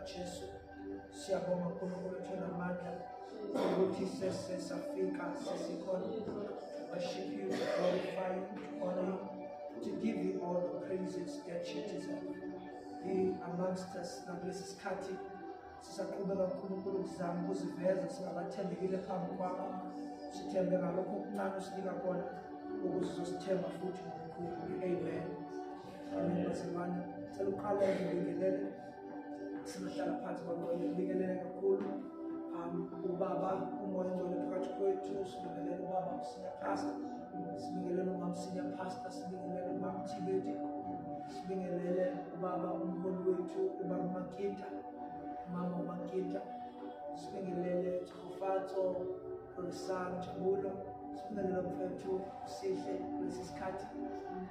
Jesu. Siyabonga uNkulunkulu thina amandla ukuthi sesafika sesikhona. Worship you, to glorify you, to honor you, to give you all the praises that you deserve. Be amongst us nakulesi sikhathi sisaqhubeka uNkulunkulu ukuzama ukuziveza singabathembekile phambi kwakho. Sithembe ngalokho okuncane usinika kona ukuze uzosithemba futhi ngokukhulu. Amen. Amen. Bazalwane, cela uqale ngibingelele. Sihlala phansi kwaNkulunkulu ngibingelele kakhulu. Ubaba umoya ngcwele phakathi kwethu, sibingelele ubaba Senior Pastor, sibingelele umama Senior Pastor, sibingelele umama Thibeti, sibingelele ubaba umholi wethu ubaba Makita, mama Makita, sibingelele Tsofatso, Rosan Jabulo, sibingelele mfethu Sihle kulesi sikhathi.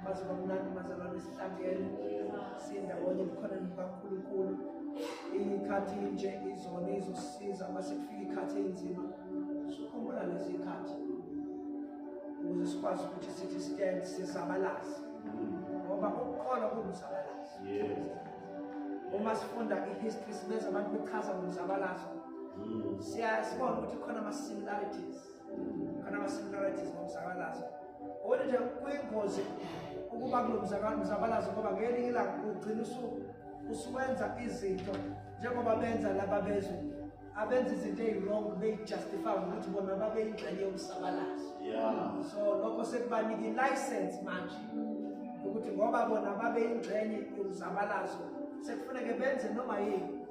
Baze bamnandi bazalwane sihlangene sindawonye ebukhoneni bukaNkulunkulu. Ikhathi nje izona izosiza mase kufika ikhathi enzima. Sikhumbula lezi ikhathi ukuze sikwazi ukuthi sithi stand sizabalazi. Ngoba ukukhona kumzabalazi. Uma sifunda ihistory sibeza abantu bechaza ngomzabalazo. Siyasibona ukuthi khona ama-similarities. Khona ama-similarities ngomzabalazo. Kodwa nje kuyingozi ukuba kulomzabalazo ngoba ngelinye ilanga ugcina usuwenza izinto njengoba benza laba bezwe abenza izinto ezirong beyijustify ukuthi bona babeyingxenye yomzabalazo. So lokho sekubanika i-license manje ukuthi ngoba bona babeyingxenye yomzabalazo sekufuneka benze noma yini.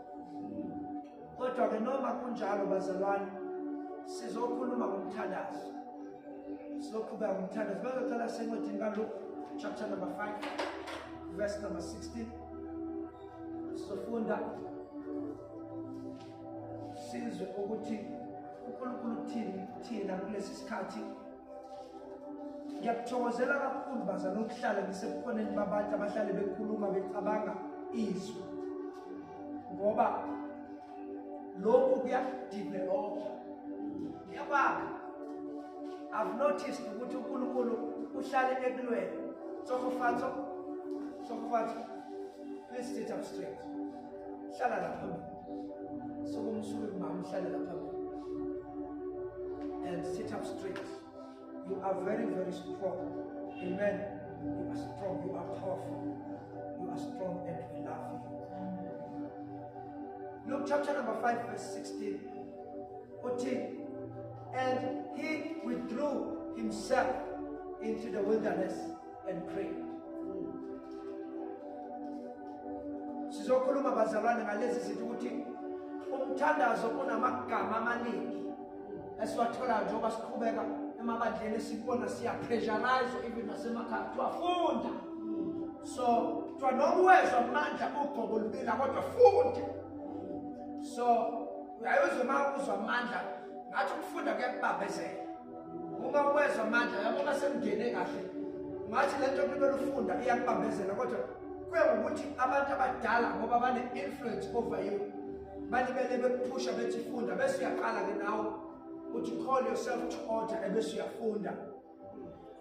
Kodwa-ke noma kunjalo bazalwane sizokhuluma ngomthandazo. Sizoqhubeka ngomthandazo. Bazocela sencwadini kaLuke chapter number 5 verse number 16. Sifunda sizwe ukuthi uNkulunkulu uthini thina kulesi sikhathi. Ngiyakuthokozela kakhulu bazalwane ukuhlala ngisebukhoneni babantu abahlale bekhuluma becabanga izwi ngoba lokhu kuyadevelop. Ngiyabanga I've noticed ukuthi uNkulunkulu uhlale ekulweni. Tsofatso, please sit up straight. Hlala lapha. Sokumsuka mama hlala lapha. And sit up straight. You are very, very strong. Amen. You are strong. You are powerful. You are strong and we love you. Luke chapter number 5 verse 16. And he withdrew himself into the wilderness and prayed. Sizokhuluma bazalwane ngalezi zinto ukuthi umthandazo unamagama amaningi esiwathola njengoba siqhubeka emabandleni sibona siya pressurize even nasemakhaya twafunda. So twanokwenza amandla ugogo lubila kodwa funda. So uyayizwa mawuzwa amandla ngathi ukufunda kuyakubambezela. Uma uwezwa amandla yabona semngene kahle. Ngathi lento kumele ufunda iyakubambezela kodwa kuya ukuthi abantu abadala ngoba bane influence over you. Balibele bekuphusha bethi funda bese uyaqala ke nawe uthi call yourself to order ebese uyafunda.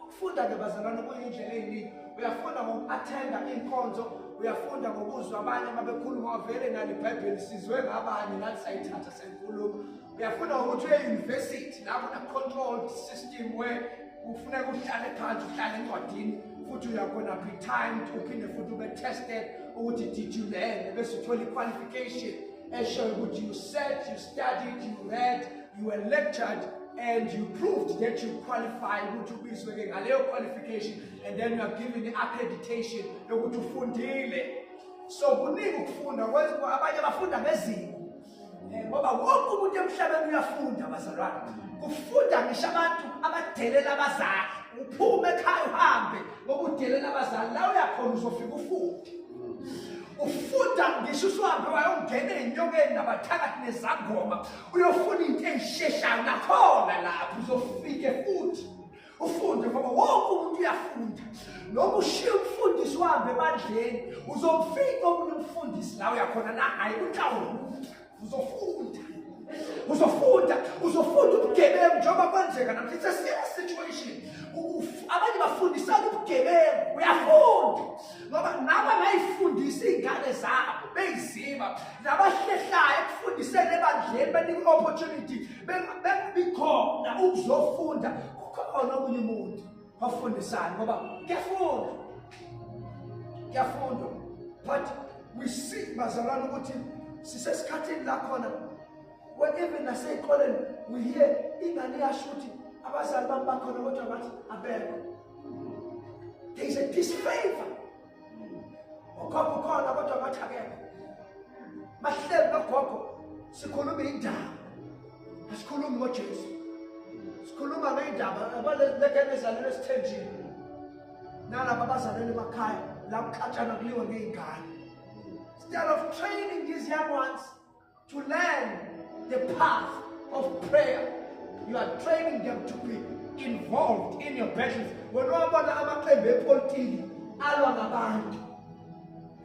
Ukufunda ke bazalwane kuyindlela eyiningi. Uyafunda ngoku-attenda inkonzo, uyafunda ngokuzwa abanye ababekhuluma vele nali iBhayibheli sizwe ngabanye nathi sayithatha senkulumo. Uyafunda ukuthi e-university lapho na-controlled system where ufuneka uhlale phansi uhlale encwadini futhi uyakhona pre-timed uphinde futhi ube tested ukuthi did you learn bese uthola i-qualification eshoyo ukuthi you sat, you studied, you read, you were lectured and you proved that you qualified ukuthi ubizwe ngaleyo qualification and then you are given the accreditation yokuthi ufundile. So kuningi ukufunda kwenza abanye abafunda ngezinto ngoba wonke umuntu emhlabeni uyafunda bazalwane. Kufunda ngisho abantu abadelela abazali. Uphume ekhaya uhambe ngoba udelela abazali la uyakhona uzofika ufunde. Ufunda ngisho uhambe wayongena ezinyokeni nabathakathi nezangoma uyofuna into ezisheshayo nakhona lapho uzofike futhi ufunde ngoba wonke umuntu uyafunda. Noma ushiya umfundisi uhambe ebandleni uzomfika omunye umfundisi la uyakhona la hayi uhlawula uzofunda ubugebengu njengoba kwenzeka namhlanje. It's a serious situation. Abanye bafundisana ubugebengu uyafunda ngoba naba bayifundisa izingane zabo beyiziba nabahlehlayo ekufundiseni ebandleni benika opportunity bengabikhona ukuzofunda kukhona omunye umuntu ofundisayo ngoba kuyafundwa but we see bazalwane ukuthi sisesikhathini la khona when even nasey'koleni we hear ingane yasho ukuthi abazali bami bakhona kodwa bathi abekho. There is a disfavor. Okhokho khona kodwa bathi akekho. Mahleli nogogo sikhuluma indaba. Asikhulumi ngoJesu. Sikhuluma ngeindaba abalekene ezalelwe esithenjini. Nalabo abazalelwe emakhaya la kuxatshana kuliwa ngey'ngane. Instead of training these young ones to learn the path of prayer, you are training them to be involved in your battles. When wabona amaqembu epolitiki alwa ngabantu.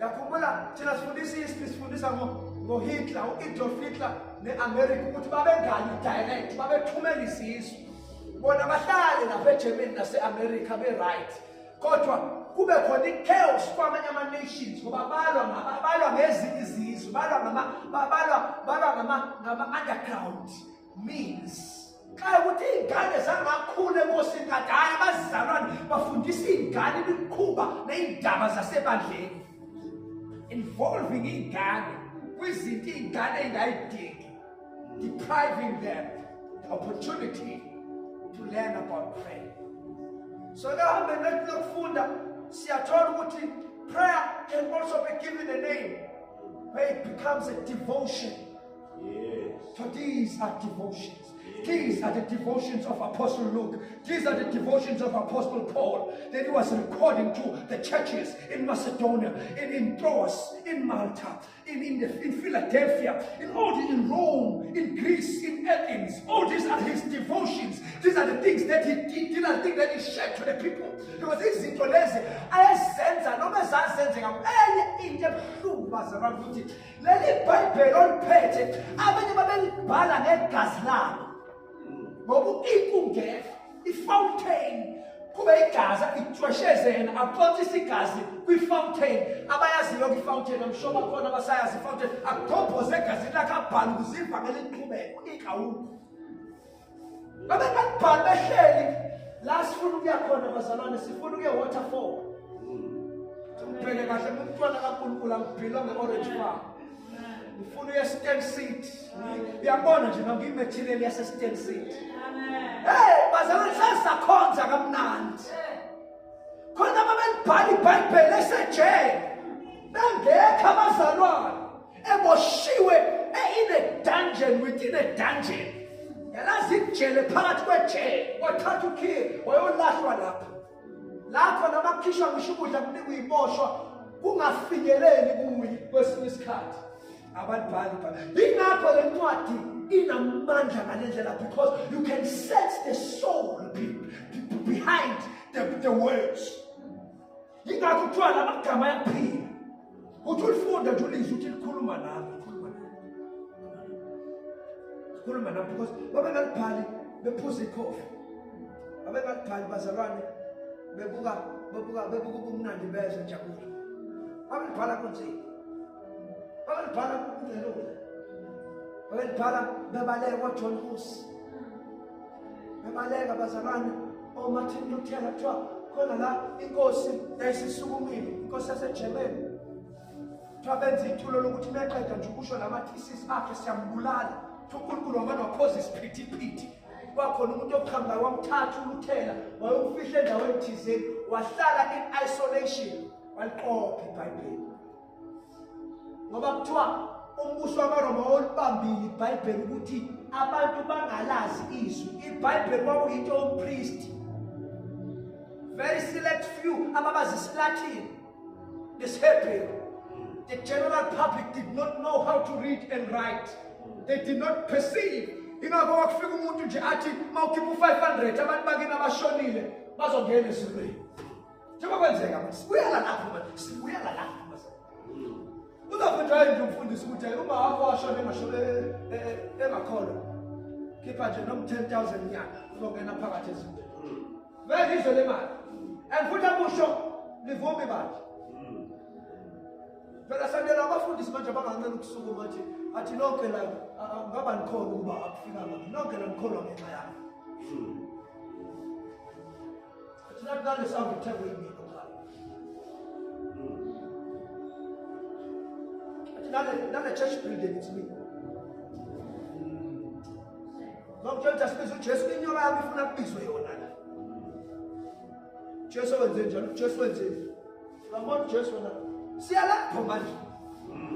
Yakhumbula thina sifundisa history, sifundisa ngoHitler, uAdolf Hitler neAmerica ukuthi babengani direct, babethumela izizwe. Bona bahlale lapha eGermany naseAmerica be-right. Kodwa kube khona i-chaos kwamanye ama-nations ngoba balwa ngezinye izizwe, balwa ngama-underground means. Xa ukuthi iy'ngane zangakhula enkosini kade hhayi abazalwane bafundisa iy'ngane imikhuba ney'ndaba zasebandleni, involving iy'ngane kwizinto iy'ngane ey'ngayidingi, depriving them the opportunity to learn about prayer. So lehambe lethu lokufunda siyathola ukuthi prayer can also be given a name where it becomes a devotion. Yes. So these are devotions. These are the devotions of Apostle Luke. These are the devotions of Apostle Paul that he was recording to the churches in Macedonia, in Troas, in Malta, in Philadelphia, in Rome, in Greece, in Athens. All these are his devotions. These are the things that he did. These are the things that he shared to the people. Because izinto lezi ayazenza noma ezazenzeka enye into ebuhlungu bazalwane ukuthi leli iBhayibheli oliphethe abanye babelibhala ngegazi labo. Ngoba ikungekho ifountain kube igaza ithweshezena aqothisa igazi kwifountain abayaziyo kwifountain amshoba khona abasayazi ifountain agobhoze egazini lakhe abhale ukuziva ngeliqhubeko ikawuku babekabhali behleli la sifuna ukuya khona bazalwane sifuna ukuya waterfall umbheke kahle umntwana kaNkulunkulu angiphila nge-orange farm ngifuna uye stand seat uyabona nje ngiyimaterial yase stand seat. Hey bazalwane sasakhonza kamnandi khona babelibhala iBhayibheli esejele bengekho abazalwane eboshiwe in a dungeon within a dungeon. Yalazi ijele phakathi kwejele wathatha ukhiye wayolahlwa lapho namakhishwa ngisho ukudla kunikwa iboshwa kungafinyeleli kuyi kwesinye isikhathi abadibhali ingakho le ncwadi inamandla ngalendlela because you can sense the soul behind the words. Ingakho kuthiwa la magama ayaphila uthi ulifunda nje ulizwe ukuthi likhuluma nami because babengalibhali bephuza ikhofi babengalibhali bazalwane bebuka ubumnandi bezwe njabula babelibhala kunzima babelibhala kunzelula babelibhala bebaleka kwaJohn Hus bebaleka bazalwane oMartin Luther kuthiwa khona la inkosi yayisisukumile inkosi yaseGermany kuthiwa benza itulo lokuthi meqeda nje ukusho lama-thesis akhe siyambulala uNkulunkulu wamane waphoza isiphithiphithi kwakhona umuntu okuhambayo wamthatha uLuthela wayomfihla endaweni thizeni wahlala in isolation waliqopha iBhayibheli ngoba kuthiwa umbuso wamaRoma wawulibambile iBhayibheli ukuthi abantu bangalazi izwi. iBhayibheli kwakuyinto yompriest, very select few ababazi isiLatin nesiHebrew. The general public did not know how to read and write. They did not perceive. Ingakho wakufika umuntu nje athi mawukhipha u500 abantu bakini abashonile bazongena esizweni. Njengoba kwenzeka manje sibuyela lapho mase. Uzofunda nje umfundisi ukuthi uma wakho washona engakholwa khipha nje nom 10,000 nyaka uzongena phakathi ezintweni. Vele izwe lemali. And futhi abusho livumi bathi. phela sandela abafundisi manje abangancela ukusukuma athi lonke la ngaba nikhona ukuba akufikanga lonke la nikholwa ngenxa yakho. Athi nathi nale sound uthengwe yini lokho. Athi nale church building it's me. Ngokuthatha sibiza uJesu inyoka yami ifuna kubizwe yona la. Jesu wenze njalo, Jesu wenze. Ngabona Jesu na. Siyalapho manje.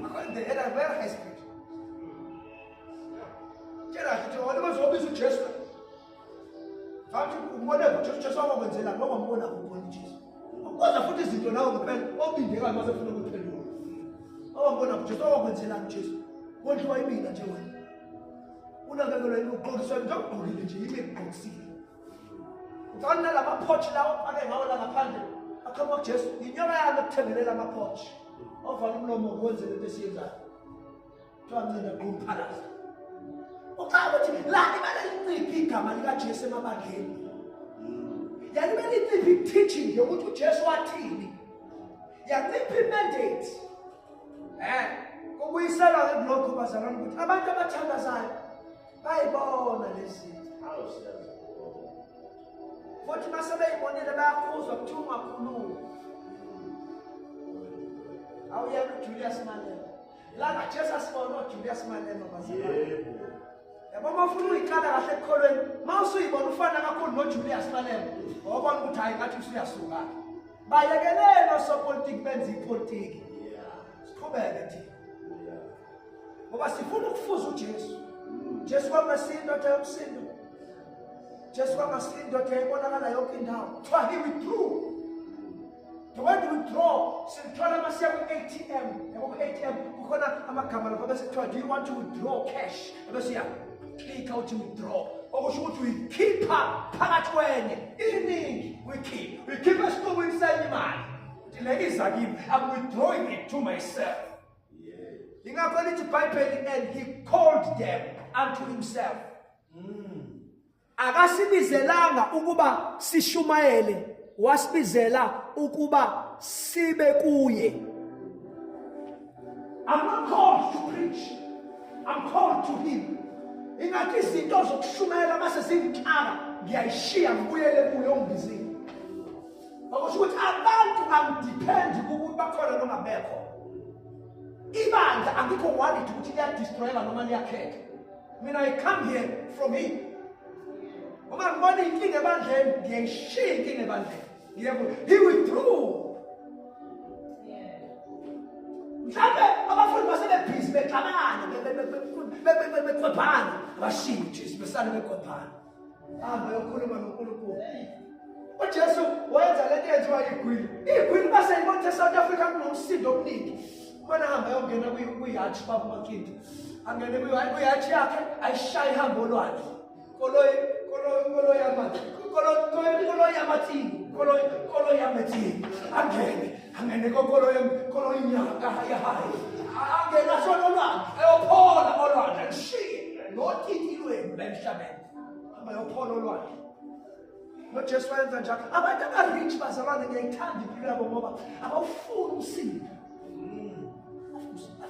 According to the very high speed. Tshela nje wena bazobiza uJesu. Fathi umbone uJesu wakwenzela ngoba ngibona ukubona uJesu. Ukwazi futhi izinto nawe kuphela obindekayo mase ufuna ukuphendula. Awubona uJesu wakwenzela uJesu. Kodwa imina nje wena. Unakekela ukugqokiswa ngokugqokile nje ime ngqokisile. Uthanda lama porch lawo ake ngawo la ngaphandle. Akhamba uJesu inyoka yami ekuthemelela ama porch. Ovala umlomo ukwenze lento esiyenzayo. Twancinda kumphalaza. Uqaba uthi la imali linciphi igama lika Jesu emabandleni. Yani imali linciphi teaching yokuthi uJesu wathini. Yanciphi mandate. Kubuyisela ngelokho bazalwane ukuthi abantu abathandazayo bayibona lezi. Futhi masebeyibonile bayakhuzwa kuthi ungakhulumi. Awuyena uJulius Malema. La kaJesu asibona uJulius Malema bazalwane. Yabo mafuna uyiqala kahle ekholweni. Mawusuyibona ufana kakhulu noJulius Malema. Ngoba ukuthi hayi ngathi usuyasuka. Bayekelele osopolitiki benza ipolitiki. Siqhubeke thina. Ngoba sifuna ukufuza uJesu. Jesu kwamasindo ayomsindo. Jesu kwamasindo ayibonakala yonke indawo. Kuthiwa he withdrew. The word withdraw, sithola masiya ku-ATM. Yabo ku-ATM kukhona amagama lapho bese kuthiwa do you want to withdraw cash? Bese ya click out withdraw. Okusho ukuthi uyikhipha phakathi kwenye. Iningi we keep esiqubweni senye imali. Thile iza kimi. I'm withdrawing it to myself. Ingakho lithi iBhayibheli and he called them unto himself. Akasibizelanga ukuba sishumayele, wasibizela ukuba sibe kuye. I'm not called to preach. I'm called to him. Ingathi izinto zokushumayela mase zingixaka ngiyayishiya ngibuyele kuyo ongibizile. Akusho ukuthi abantu angidepend ukuthi bakhona noma bekho. Ibandla angikho worried ukuthi liyadestroyeka noma liyakheka. Mina I come here from him. Uma ngibona inkinga ebandleni ngiyayishiya inkinga ebandleni. He withdrew. Mhlawumbe abafundi basebebhizi bexabana beqwephana abashiya uJesu besale beqwephana. Hamba yokhuluma noNkulunkulu. uJesu wenza lento eyenziwa igwili. Igwili base ibona South Africa kunomsindo omningi. Bona hamba yongena kuyihatshi baba uMakinti. Angene kuyihatshi yakhe ayishaya ihambo lwakhe. Kolo yamatini. Angene kolo inyaka hayi. Angena solo lwakhe. Ayophola olwandle kushiye. Notiti lwenu la emhlabeni. Hamba yophola olwandle. NoJesu wenza njalo. Abantu abarich bazalwane ngiyayithanda impilo yabo ngoba abawufuni umsindo.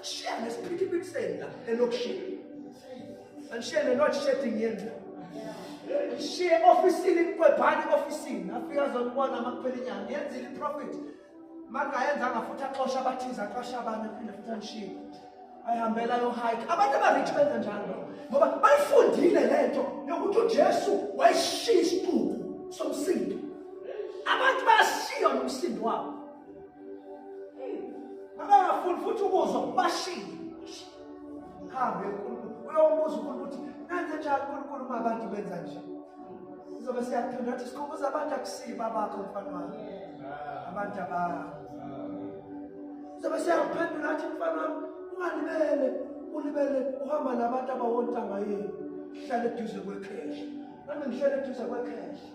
Share nesiphithi sena elokishini. Anshele not shedding yena. Share ofisini kwebhani ofisini. Afika zonibona amakuphela inyanga. Yenzile iprofit. Mangayenza ngafuthi axosha abathiza axosha abanye phinde futhi anishiye. Ayihambela yo hike. Abantu abarich benza njalo ngoba bayifundile lento yokuthi uJesu wayishiya isiqubu somsindo. Abantu bayashiya nomsindo wabo. Abafuni futhi ukuzwa bashiye. Hambe uNkulunkulu. Uyombuza uNkulunkulu ukuthi nanze njalo uNkulunkulu uma abantu benza nje. Sizobe siyaphinda ukuthi sikhumbuza abantu akusiba abakho mfana wami. Abantu sizobe siyaphendula ukuthi mfana wami ulibele uhamba nabantu abawontanga yini. Hlala eduze kwekheshi. Nami ngihlala eduze kwekheshi.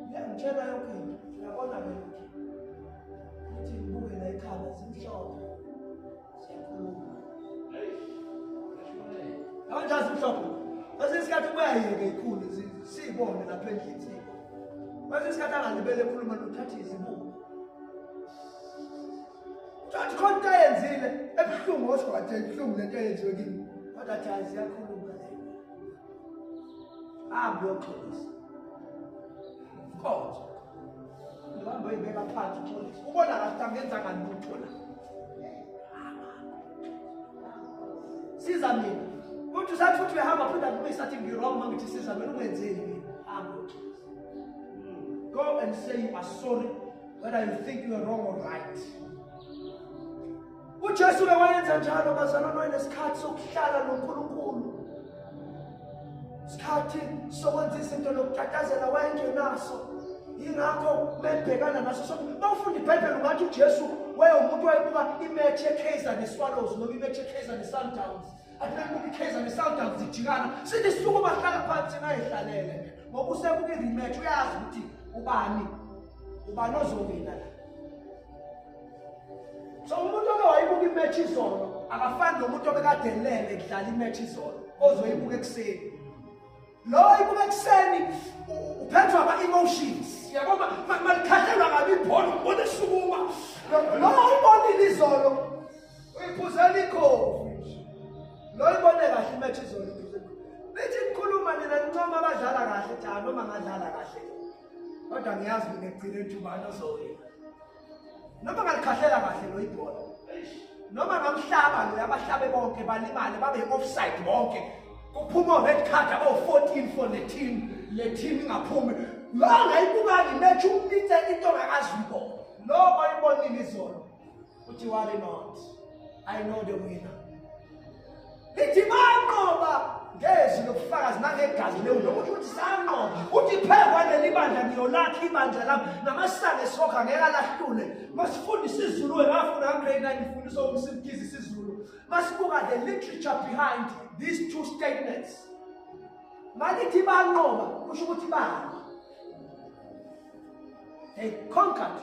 Ngiyangitshela yonke into. Uyabona ke ukuthi ngibuke la ekhaya zimhlophe. Siyakhuluma. Kanjani zimhlophe? Basisikhathi kuyayeke ikhulu sibone lapha endlini sipho. Basisikhathi angalibele ekhuluma nothatha izibuko. Church konke ayenzile ebuhlungu oswathi ebuhlungu lento eyenziwe kimi. Kodwa athi siyakhuluma le. Uyoxolisa. Kodwa ngihamba uyibeka phansi uxolisa. Ubona kahle angenza ngani lutho la. Siza mina. Uthi usathi futhi uyahamba phinda kumisa athi ngirong mangithi siza mina ungenzeni mina. Go and say you are sorry whether you think you are wrong or right. uJesu wayenza njalo bazalwane nesikhathi sokuhlala noNkulunkulu. Isikhathi sokwenza izinto lokutatazela wayengenaso. Yingakho bebhekana naso sonke. Bawufunda iBhayibheli ungathi uJesu umuntu wayebuka imatch yeKaizer neSwallows noma imatch yeKaizer neSundowns. Athi iKaizer neSundowns zijikana. Sithi sisuke bahlala phansi ngayihlalele. Ngoba usebuka irematch uyazi ukuthi ubani ozowina la. So umuntu owayibuka imatch izolo akafani nomuntu obekade elele edlala imatch izolo ozoyibuka ekseni. Lo ibuka ekseni uphethwa ama-emotions. Yabona malikhahlelwa ngabe ibhola ubona esukuma. Lo ibonile izolo uyiphuzela ikhofi. Lo ibone kahle imatch izolo. Lithi ngikhuluma nina ncoma abadlala kahle cha noma ngadlala kahle. Kodwa ngiyazi mina ekugcineni ukuthi ubani ozowina. Noma ngalikhahlela kahle lo ibhola. Noma ngamhlaba lo abahlabe bonke balimale babe offside bonke. Kuphuma red card about 14 for the team. Le team ingaphumi. Lo ngayibuka imatch umpithe into ngakazwibo. Lo oyibonile izolo. Uthi worry not. I know the winner. Lithi banqoba ngezi lokufakazi nangegazi leyo ukuthi sanqoba. Uthi phekwa lelibandla ngiyolakha ibandla lami namasana esokha ngeke alahlule. Masifunda isiZulu ngafuna grade 9 ngifundisa umsimkizi isiZulu. Masibuka the literature behind these two statements. Malithi banqoba kusho ukuthi bani? They conquered.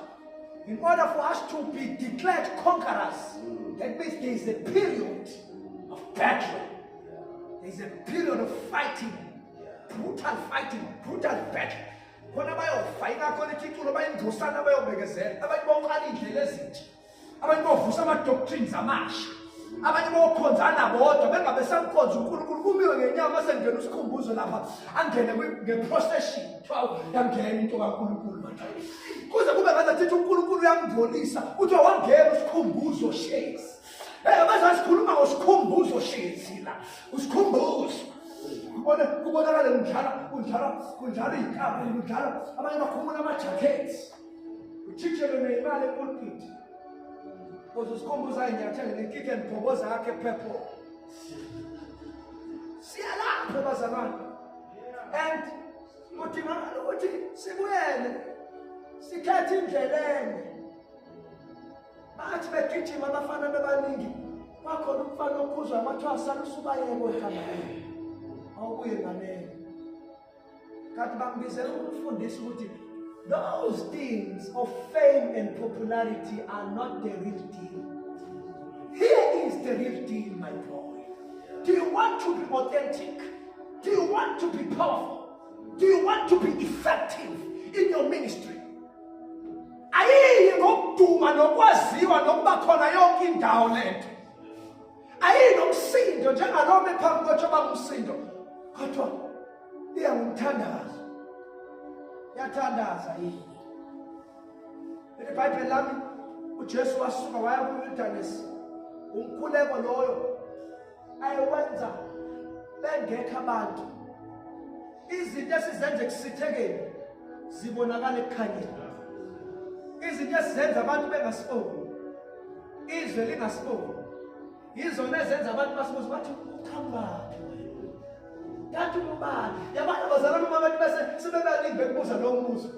In order for us to be declared conquerors, that means there is a period of battle. There is a period of fighting, brutal battle. Khona bayofayina khona iThixo bayindusana bayobhekezela. Abantu boqala indlela ezintsha. Abantu bovusa ama-doctrines amasha. Abanye bokhonzana bodwa bengabe samkhonza uNkulunkulu kumiwe ngenyama sengena usikhumbuzo lapha angene ngeprocession 12 yangena into kaNkulunkulu manje. Kuze kube ngathi uNkulunkulu uyamdolisa uthi wangena usikhumbuzo shezi. Abazali sikhuluma ngosikhumbuzo shezi la. Usikhumbuzo. Kubonakala kunjalo ikhaba kunjalo abanye bakhumula ama-jackets. Uthithele nemali epulpit. Usikhumbuza inyathelo nekike nibhoboza yakhe purple. Siyalapha bazalwane. And uthi sibuyele sikhethe indlela enye. Bathi begijima abafana bebaningi. Kwakhona umfana okhuzwa amathwasa usubayeko ekhaya. Awubuye nganene. Kanti bambizela umfundisi ukuthi those things of fame and popularity are not the real deal. Here is the real deal, my boy. Do you want to be authentic? Do you want to be powerful? Do you want to be effective in your ministry? Ayiyi ngokuduma nokwaziwa nokuba khona yonke indawo lento. Ayiyi nomsindo njengalome phambi kwethu abangumsindo. Kodwa iyangumthandazo. Yathandaza yini. IBhayibheli lami uJesu wasuka waya ku-wilderness. Umkhuleko loyo ayewenza bengekho abantu. Izinto esizenza kusithekeni zibonakala ekukhanyeni. Izinto esizenza abantu bengasiboni. Izwe lingasiboni. Izona ezenza abantu basibuza bathi ukhambaphi wena? Kanti ubani? Yabona bazalwane abantu bese sebebaningi bekubuza lo mbuzo.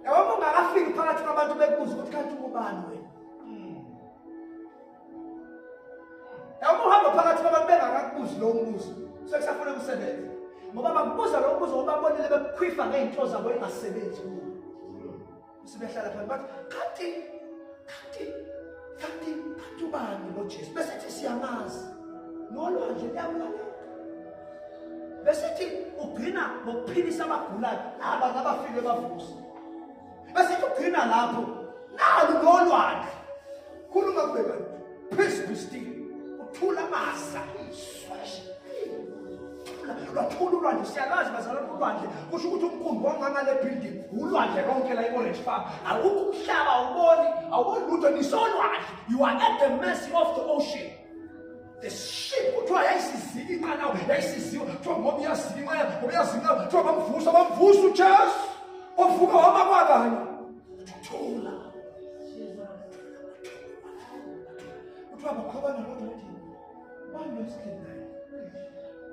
Yabona ungakafiki phakathi kwabantu bekubuza ukuthi kanti ubani wena? Yabona uhamba phakathi kwabantu bengakakubuzi lo mbuzo. Sekusafanele ukusebenza. Ngoba bakubuza lo mbuzo ngoba babonile bekhwifa ngeinto zabo engasebenzi kubo. Sibehlala phansi bathi kanti ubani lo Jesu? Bese siyamazi. Nolwandle liyamlalela. Besithi ugcina ngokuphilisa abagulayo laba nabafile bavusa. Besithi ugcina lapho nalo nolwandle khuluma kubeka peace be still uthula amasa lwathula ulwandle siyalazi bazalwane ulwandle kusho ukuthi umkhumbi wangangale building ulwandle lonke la i-Orange Farm awukho umhlaba awuboni lutho nisolwandle you are at the mercy of the ocean. The ship kuthiwa yayisizinqa nawo yayisiziwe kuthiwa ngoba iyazinqa kuthiwa bamvusa uJesu ovuka wabakwakanye uthula kuthiwa bakhwabana kodwa uthi manje esikhini naye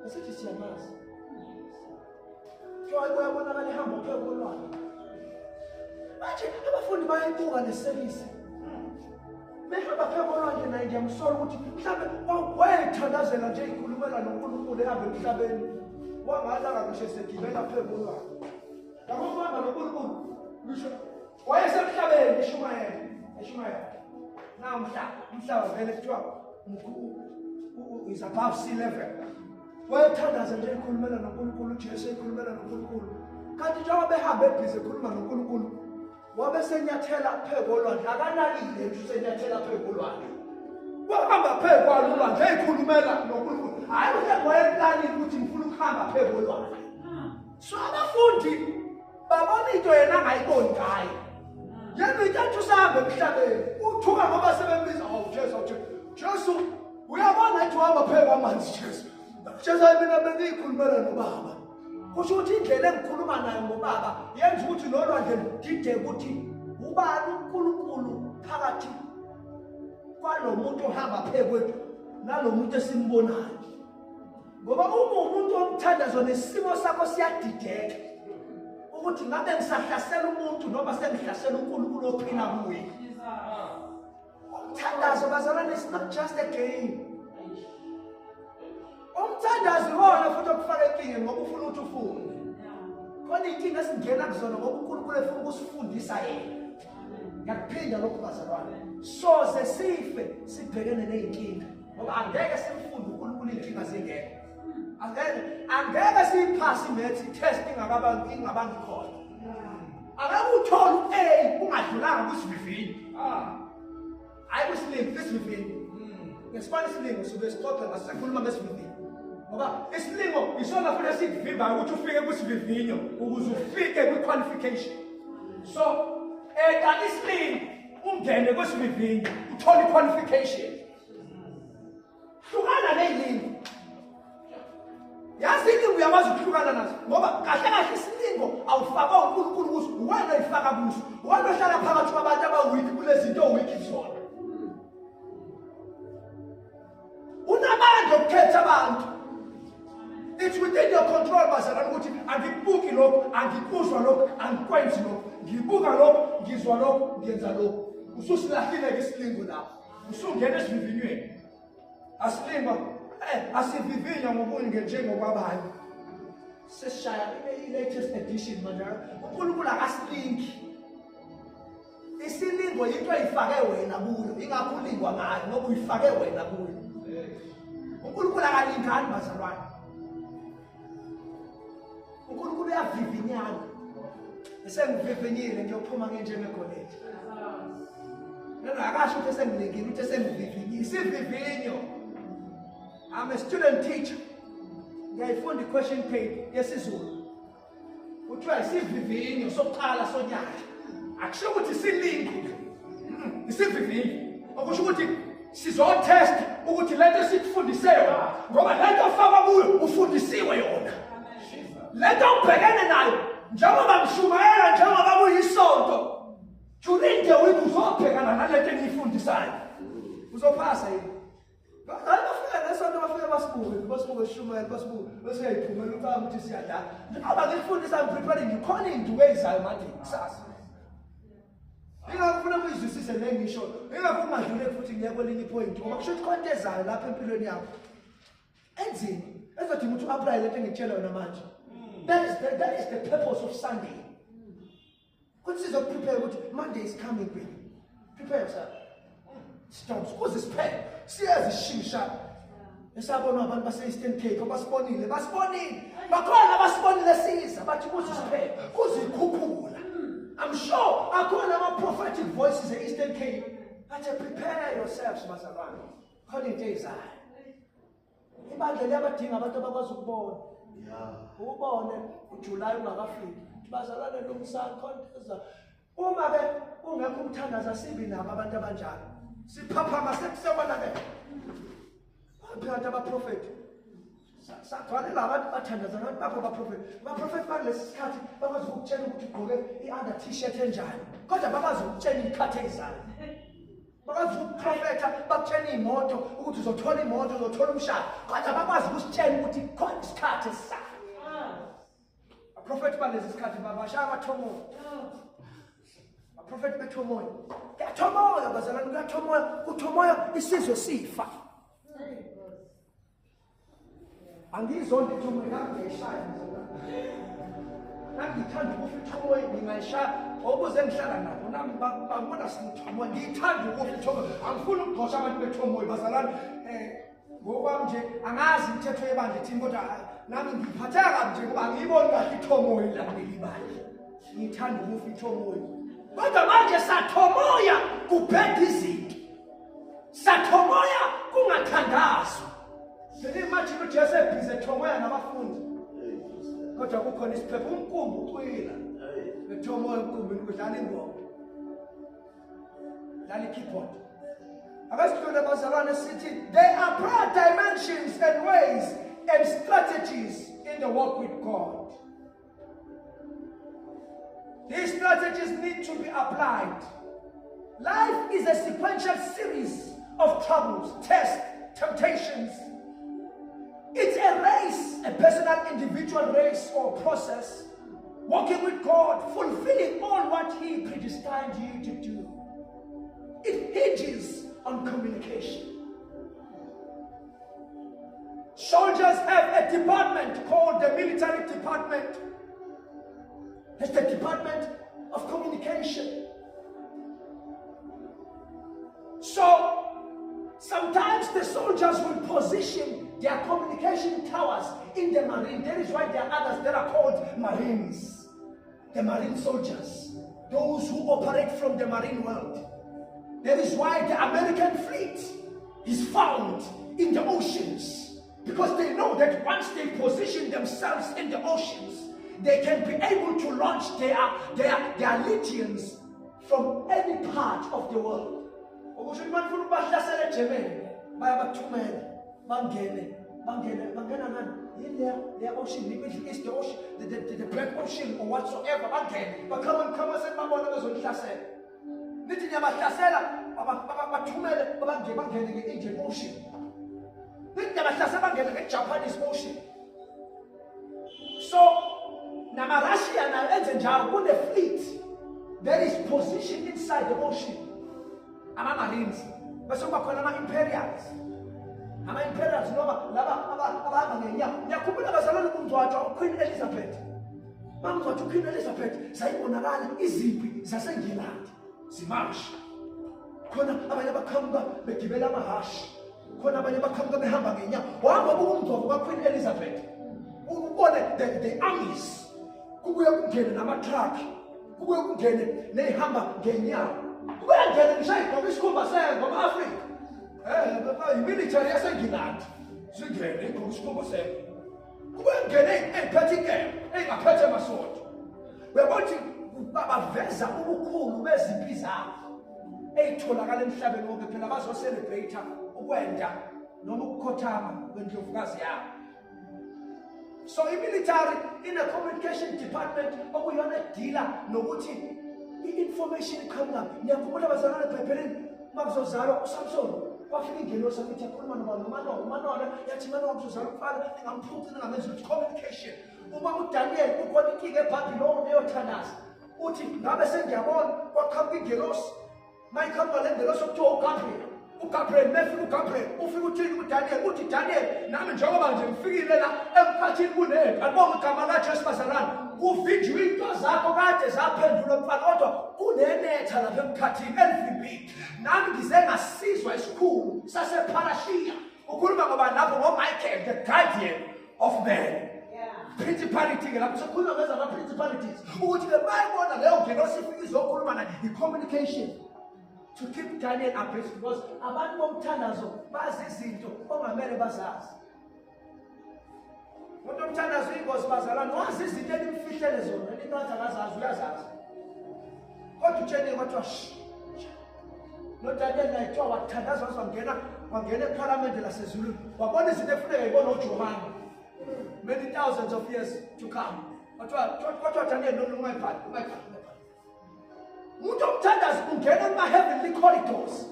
asithi siyamazi kuthiwa kuyabonakala ihamba phezu kolwandle manje abafundi bayayibuka nesevisi mehamba phezu kolwandle naye ngiyamsola ukuthi mhlawumbe wayethandazela nje ikhulumela noNkulunkulu ehambe emhlabeni wangalanga ngisho segibela phezu kolwandle ngakubamba noNkulunkulu ngisho wayesemhlabeni eshumayela umhlaba vele kuthiwa is above sea level wayethandaza nje ikhulumela noNkulunkulu uJesu ekhulumela noNkulunkulu kanti njengoba behamba ebhizi ekhuluma noNkulunkulu wabe senyathela phezu kolwandle akanakile usenyathela phezu kolwandle wahamba phezu kolwandle ekhulumela noNkulunkulu hayi wayeplanile ukuthi ngifuna ukuhamba phezu kolwandle so abafundi babona into yena angayiboni ngayo yena intathu sahambe emhlabeni uthuka ngoba sebembiza Jesu uyabona ethi uhamba phezu kwamanzi Jesu mina bengikhulumela noBaba kusho ukuthi indlela engikhuluma nayo ngoBaba yenza ukuthi nolwandle lidide ukuthi ubani uNkulunkulu phakathi kwalo muntu ohamba phezu kwethu nalo muntu esimbonayo ngoba uma umuntu omthandazo nesimo sakho siyadideka ukuthi ngabe ngisahlasela umuntu noma sengihlasela uNkulunkulu ophila kuye umthandazo bazalwane is not just a game. Umthandazo wona futhi okufaka inkinga ngoba ufuna ukuthi ufunde khona inkinga esingena kuzona ngoba uNkulunkulu efuna ukusifundisa yena ngiyakuphinda lokho bazalwane soze sife sibhekene nezinkinga ngoba angeke simfunde uNkulunkulu inkinga zingekho angeke siyiphasi nethi testing ingabanga khona akakuthola A ungadlulanga kusivivini hayi kusilingo kusivivini ngesibani isilingo sobe sixoxa ngasikhuluma ngesivivini ngoba isilingo isona futhi esikuvimba ukuthi ufike kusivivinyo ukuze ufike kwi-qualification so eka isilingo ungene kwesivivinyo uthola i-qualification hlukana nezilingo yazi ilingo uyakwazi ukuhlukana nazo ngoba kahle kahle isilingo awufaka uNkulunkulu kuso wena uyifaka kuso wena ohlala phakathi kwabantu abawiki kulezi zinto owiki zona unamandla okukhetha abantu. It's within your control bazalwane ukuthi angikubuki lokho angikuzwa lokho angikwenzi lokho ngibuka lokho ngizwa lokho ngiyenza lokho ususilahlile ke isilingo lapho usungena esivivinyweni asilingwa asivivinya ngobuningi njengokwabanye sesishaya i-latest edition manje uNkulunkulu akasilingi isilingo into ayifake wena kuyo ingakho ulingwa ngayo ngoba uyifake wena kuyo uNkulunkulu akalingani bazalwane uNkulunkulu uyavivinyana esengivivinyile ngiyophuma ngenjengecollege akasho ukuthi esengilingile ukuthi esengivivinyile isivivinyo. I'm a student teacher ngiyayifunda i-question paper yesiZulu kuthiwa isivivinyo sokuqala sonyaka akusho ukuthi silingo isivivinyo okusho ukuthi sizotest ukuthi lento sikufundise yona ngoba lento ofaka kuyo ufundisiwe yona lento ubhekene nayo njengoba mshumayela njengoba kuyisonto during the week uzobhekana nalento engiyifundisayo uzophasa yini bafika nesonto bafika basibuke shumayela basibuke bese yayiphumela uqala ukuthi siyadala ngoba ngifundisa preparing you khona into ezayo manje kusasa ingakufuna ukuyizwisise lengisho ingakungadlule futhi ngiya kwelinye point ngoba kusho ukuthi konke ezayo lapha empilweni yakho enzini ezodinga ukuthi uapply lento engitshela yona manje. That is the purpose of Sunday. What is prepare ukuthi Monday is coming baby. Prepare yourself. Stops cause this pen siyazi shisha esabona abantu base-Eastern Cape basibonile bakhona abasibonile siza bathi kuzisiphepha kuzikhuphula. I'm sure akhona ama-prophetic voices e-Eastern Cape Athi prepare yourselves bazalwane khona into ezayo. Ibandla liyabadinga abantu abakwazi ukubona. Ubone uJuly ungakafiki. Bazalwane lo msakhonteza. Uma ke ungekho umthandaza sibi nabo abantu abanjalo. Siphaphama sekusebona ke. Abantu abaprofeti. Sathwale labantu bathandaza abantu bakho abaprofeti. Abaprofeti balesi sikhathi bakwazi ukutshela ukuthi ugqoke i-under t-shirt enjani. Kodwa bakwazi ukutshela ikhathe ezayo. Bakwazi ukuprofetha bakutshela imoto ukuthi uzothola imoto uzothola umshado. Kodwa bakwazi ukusitshela ukuthi khona isikhathi esizayo. Abaprofeti balesi sikhathi babashaya amathomoya. Abaprofeti bethomoya. Kuyathomoya bazalwane kuyathomoya. Kuthomoya isizwe sifa. Angizonde ithomoya ngiyishaya bazalwane. Ngithanda ukufa ithomoya ngingayishaya obuze ngihlala nabo nami babona sinithomoya ngithanda ukufa ithomoya angifuni ukugxosha abantu bethomoya bazalwane ngokwami nje angazi imithetho yebandla ithini kodwa nami ngiphatheka kabi nje ngoba ngiyiboni kahle ithomoya la kulibandla ngithanda ukufa ithomoya kodwa manje sathomoya kubheda izinto sathomoya kungathandazwa imagine uJesu ebhize ethomoya nabafundi kodwa kukhona isiphepho umkumbi ucwila bethomoya umkumbi ukudlala ingoma dlala ikeyboard akasidlule bazalwane sithi there are broad dimensions and ways and strategies in the walk with God. These strategies need to be applied. Life is a sequential series of troubles, tests, temptations. It's a race, a personal, individual race or process, walking with God, fulfilling all what He predestined you to do. It hinges on communication. Soldiers have a department called the military department. It's the department of communication. So, sometimes the soldiers will position their communication towers in the marine. That is why there are others that are called marines. The marine soldiers. Those who operate from the marine world. That is why the American fleet is found in the oceans. Because they know that once they position themselves in the oceans, they can be able to launch their legions from any part of the world. The ocean, the Middle East, the ocean, the Black Ocean, or whatsoever. But come and say, Mama, the Indian Ocean. The Japanese Ocean. So, Russia and the fleet that is positioned inside the ocean. I'm marines. But some are imperials. I'm imperials. Queen Elizabeth. Queen Elizabeth. Sayonara iziphi zaseNgilandi. Zimash. Khona abanye bakhamba begibela amahashi. Khona abanye bakhamba behamba ngenyawo. Wahamba umgcobo kaQueen Elizabeth. Ubone the armies. Kubuye kungene nama-truck. Kubuye kungene nehamba ngenyawo. Kubuye kungene ngisho igqoka isikhumba sengo ama-Afrika. Imilitary yaseNgilandi. Singene igqoka isikhumba sengo. Kubuye kungene ey'phethe inkemba, ey'ngaphethe emasondo. Uyabona ukuthi baveza ubukhulu bezimpi zabo ey'tholakala emhlabeni wonke phela bazocelebrate ukwenda noma ukukhothama kwendlovukazi yabo. So military in a communication department okuyona dealer nokuthi i-information iqhamuka. Ngiyakhumbula bazalwane eBhayibhelini makuzozalwa uSamson wafika ingelosi athi yakhuluma noManola yathi Manola kuzozalwa umfana ningamphuci ningamenzi ukuthi communication. Uma uDaniel kukhona inkinga eBhabhiloni eyothandaza uthi ngabe sengiyabona kwaqhamuka ingelosi mayikhamba le ngelosi okuthiwa uGabriel mefika uGabriel ufika uthini kuDaniel uthi Daniel nami njengoba nje ngifikile la emkhathini kunephi alibonga igama laJesu bazalwane kuvinjiwe into zakho kade zaphendula mfana kodwa kunenetha lapha emkhathini elivimbi nami ngize ngasizwa isikhulu saseParashiya ukhuluma ngoba lapho ngoMichael the guardian of man. Principality lapho sokhuluma ngeza principalities ukuthi ke bayibona leyo ngelosi ifika izokhuluma na i-communication. to keep Daniel abreast, because abantu bomthandazo bazi izinto ongamele bazazi. Umuntu omthandazo ingozi bazalwane, wazi izinto elimfihlele zona, elingathi akazazi uyazazi. Kodwa utshele kwathiwa noDaniel naye kuthiwa wathandaza wangena eParliament laseZulu, wabona izinto efuneka yibona uJohane many thousands of years to come. Kwathiwa Daniel ungayiphathi. Umuntu omthandazo ungena kuma-heavenly corridors.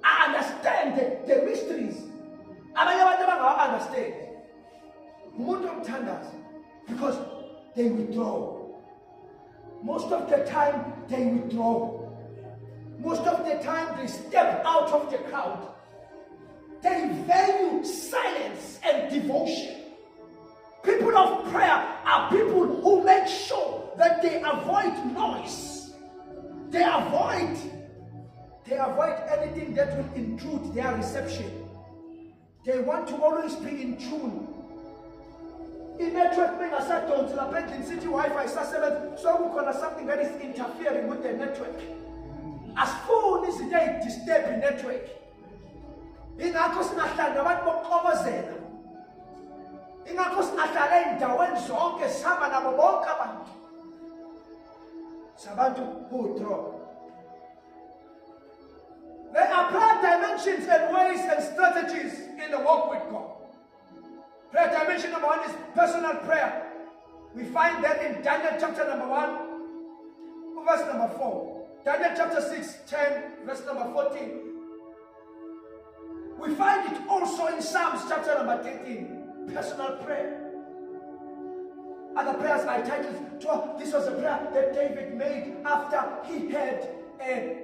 I understand the mysteries abanye abantu abangawa-understand. Umuntu omthandazo, because they withdraw. Most of the time they withdraw. Most of the time they step out of the crowd. They value silence and devotion. People of prayer are people who make sure that they avoid noise. They avoid anything that will intrude their reception. They want to always be in tune. In network being a certain in city Wi-Fi so something that is interfering with the network. As phone is today disturbing network. Ingakho singahlala abantu bokuxokozela. Ingakho singahlala endaweni zonke sihamba nabo bonke abantu. Sabantu who withdraw. There are prayer dimensions and ways and strategies in the walk with God. Prayer dimension number 1 is personal prayer. We find that in Daniel chapter number 1, verse number 4. Daniel chapter 6, 10, verse number 14. We find it also in Psalms chapter number 13, personal prayer. Other prayers I titled, this was a prayer that David made after he had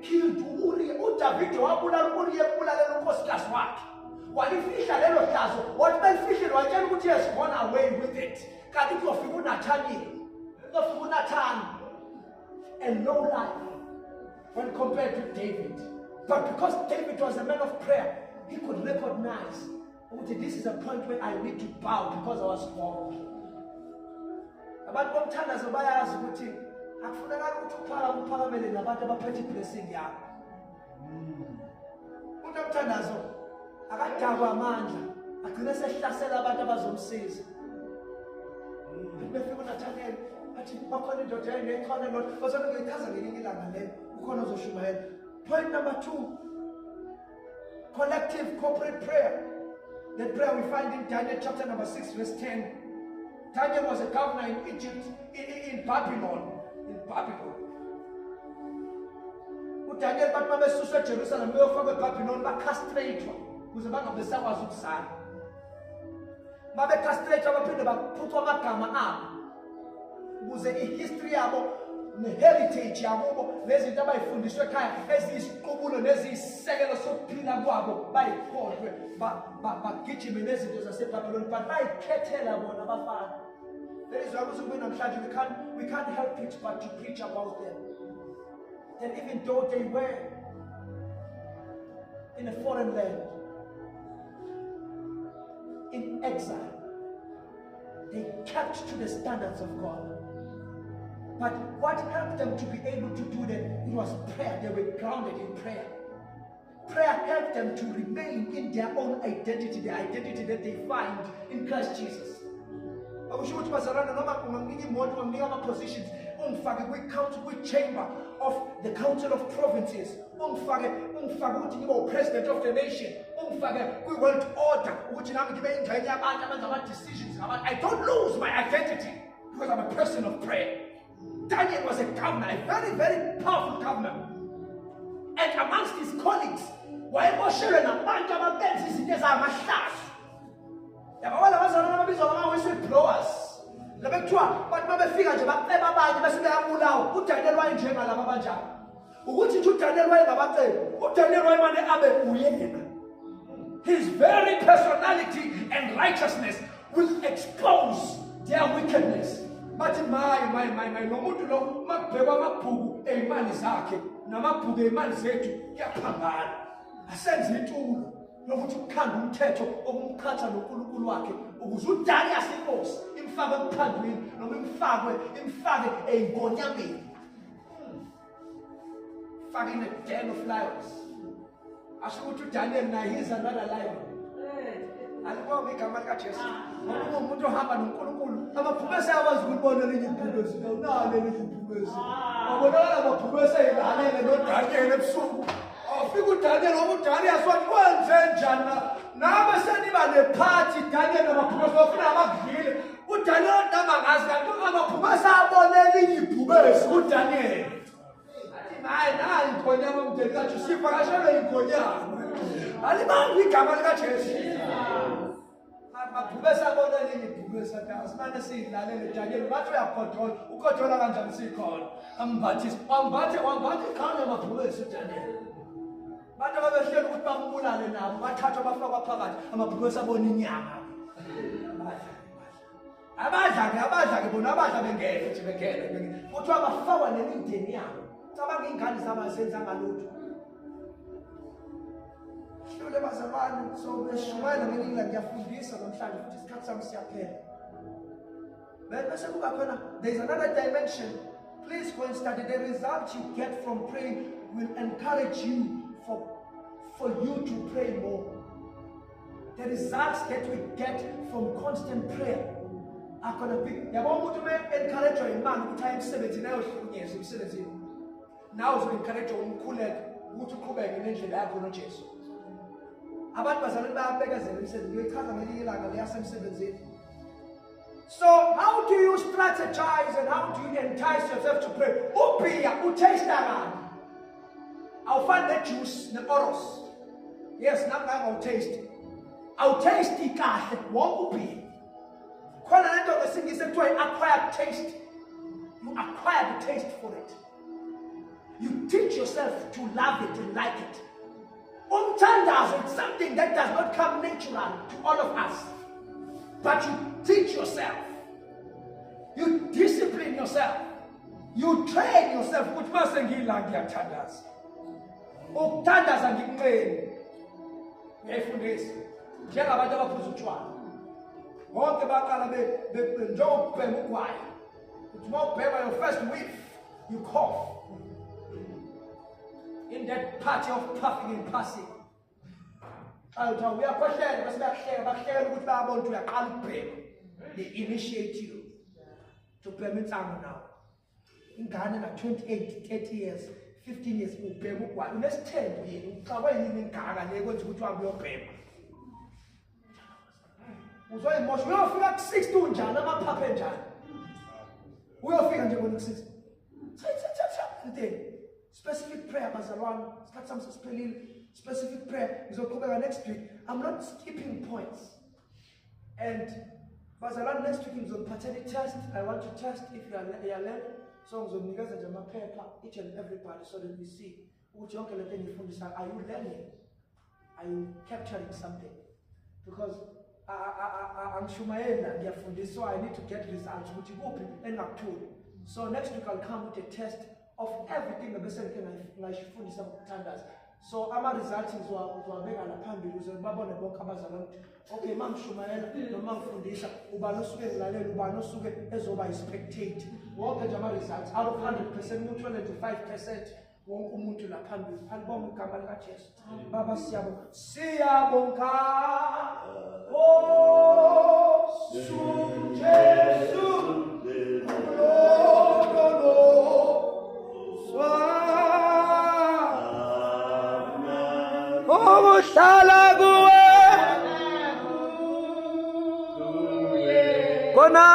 killed Uriah. uDavid wabulala Uriah ebulalela unkosikazi wakhe. Walifihla lelo hlazo, wathi belifihlile watshela ukuthi he has gone away with it. Kanti kuyofika uNathan and no life when compared to David. But because David was a man of prayer, he could recognize, this is a point where I need to bow because I was wrong. Abantu bomthandazo bayazi ukuthi akufunekanga ukuthi uphakamele nabantu abaphethe blessing yakho. Umuntu omthandazo akadakwa amandla, agcina sehlasela abantu abazomsiza. Befika uNathaniel athi bakhona indoda enekhono lo, bazona ngichaza ngelinye ilanga le, ukhona ozoshumayela. Point number 2, collective corporate prayer. That prayer we find in Daniel chapter number 6 verse 10. Daniel was a governor in Egypt, in Babylon. Daniel bathi mabesuswa eJerusalem beyofakwa eBabylon bacastratewa ukuze bangabesakwazi ukusala. Babecastratewa baphinde baphuthwa amagama abo ukuze ihistory yabo ne-heritage yabo nezinto abayifundiswe ekhaya eziyisiqubulo neziyisekelo sokuphila kwabo bayikhohlwe bagijime nezinto zaseBabylon, but bayikhethela bona abafana. That is why we can't help it but to preach about them. And even though they were in a foreign land, in exile, they kept to the standards of God. But what helped them to be able to do that? It was prayer. They were grounded in prayer. Prayer helped them to remain in their own identity, the identity that they find in Christ Jesus. Positions, chamber of the Council of Provinces, president of the nation, world order, decisions. I don't lose my identity because I'm a person of prayer. Daniel was a governor, a very, very powerful governor. And amongst his colleagues, whistleblowers. His very personality and righteousness will expose their wickedness. But my nomuntu lo makubhekwa amabhuku eyimali zakhe namabhuku eyimali zethu kuyaphambana. Asenze intulo lokuthi ukukhanda umthetho okumqhatha noNkulunkulu wakhe ukuze udali yasenkosi imfake ekuphandweni noma imfake eyinkonyameni. in a den of lions. Asho ukuthi uDaniel naye he's another lion. Alibonga igama lika Jesu. Ngoba umuntu ohamba noNkulunkulu, amaphumeza ayawazi ukubona elinye iphumezi. Awunalo elinye iphumezi. Wabonakala amaphumeza eyilalele noDaniel ebusuku. Awufika uDaniel ngoba uDaniel asothi wenze njani na? Nabe seniba nephathi Daniel namaphumeza ofuna abakudlile. uDaniel ntamangazi kanti amaphumeza abona elinye iphumezi uDaniel. Athi hayi nayi inkonyama umdeli kaJosefa kashelwe inkonyama. Alibambi igama lika Jesu. Amaphumeza abona elinye iphumezi asimane siyilalele Daniel bathi uyacontrol ucontrola kanjani sikhona. Ambathisi wambathe ikhanda amaphumeza uDaniel. Bantu ababehleli ukuthi bambulale nabo bathathwa bafakwa phakathi amaphumeza abona inyama. Abadla-ke bona abadla bengena ukuthi bengena. Kuthiwa bafakwa nemindeni yabo. Cabanga ingane zabazenza ngalutho. Hlule bazalwane so beshumayela ngelinga ngiyafundisa namhlanje futhi isikhathi sami siyaphela. Bese kuba khona there is another dimension. Please go and study. The result you get from praying will encourage you for you to pray more. The results that we get from constant prayer are going to be. Yabona ukuthi encourage imali ukuthi ayemsebenzini ayohlukunyezwa emsebenzini. Now to encourage umkhuleko ukuthi uqhubeke nendlela yakho noJesu. Abantu bazalwane bayabekezela emsebenzini uyichaza ngelinye ilanga leyasemsebenzini. So how do you strategize and how do you entice yourself to pray? Ubhiya utaste kanti. Awufani nejuice ne-oros. Yes, namanga awutaste. Awutaste kahle wonke ubhiya. Khona lento ngesingisi ekuthiwa i-acquired taste. You acquire the taste for it. You teach yourself to love it and like it. Umthandazo, it's something that does not come natural to all of us. But you teach yourself. You discipline yourself. You train yourself. Ukuthi mase ngila ngiyathandaza. Ukuthandaza ngikunqeni. Ngiyayifundisa. Njengabantu abaphuza utshwala. Wonke baqala njengokubhema ugwayi. Uthi uma ubhema your first whiff, you cough. In that party of puffing and passing. They initiate you to permit someone now. In Ghana, like 28, 30 years, 15 years, let's 10 years. So in Ghana, they're going to go to your payment. So emotional. We all feel like 6 to Jan, I'm a papa Jan. We all feel like you're 6. Specific prayer, Bazalwan, some specific prayer is over next week. I'm not skipping points. And Bazalwan next week is on paternity test. I want to test if you are learning songs of niggas and Jama paper, each and everybody, so that we see which uncle and then from this. Are you learning? Are you capturing something? Because I'm Shumaela, they are from this, so I need to get results, which you open and not told. So next week I'll come with a test of everything the best thing I should put some standards. So our results is what we are pambi uze babone bonke abazalwane. Okay, mam Shumaela no mam fundisa ubani osuke ezilalele ubani osuke ezoba spectate. Wonke nje ama results out of 100% mutual 95% wonke umuntu la phambili. Alibonga igama lika Jesu. Baba siyabonga. Oh, su Jesu. Oh, Shalague, Kona.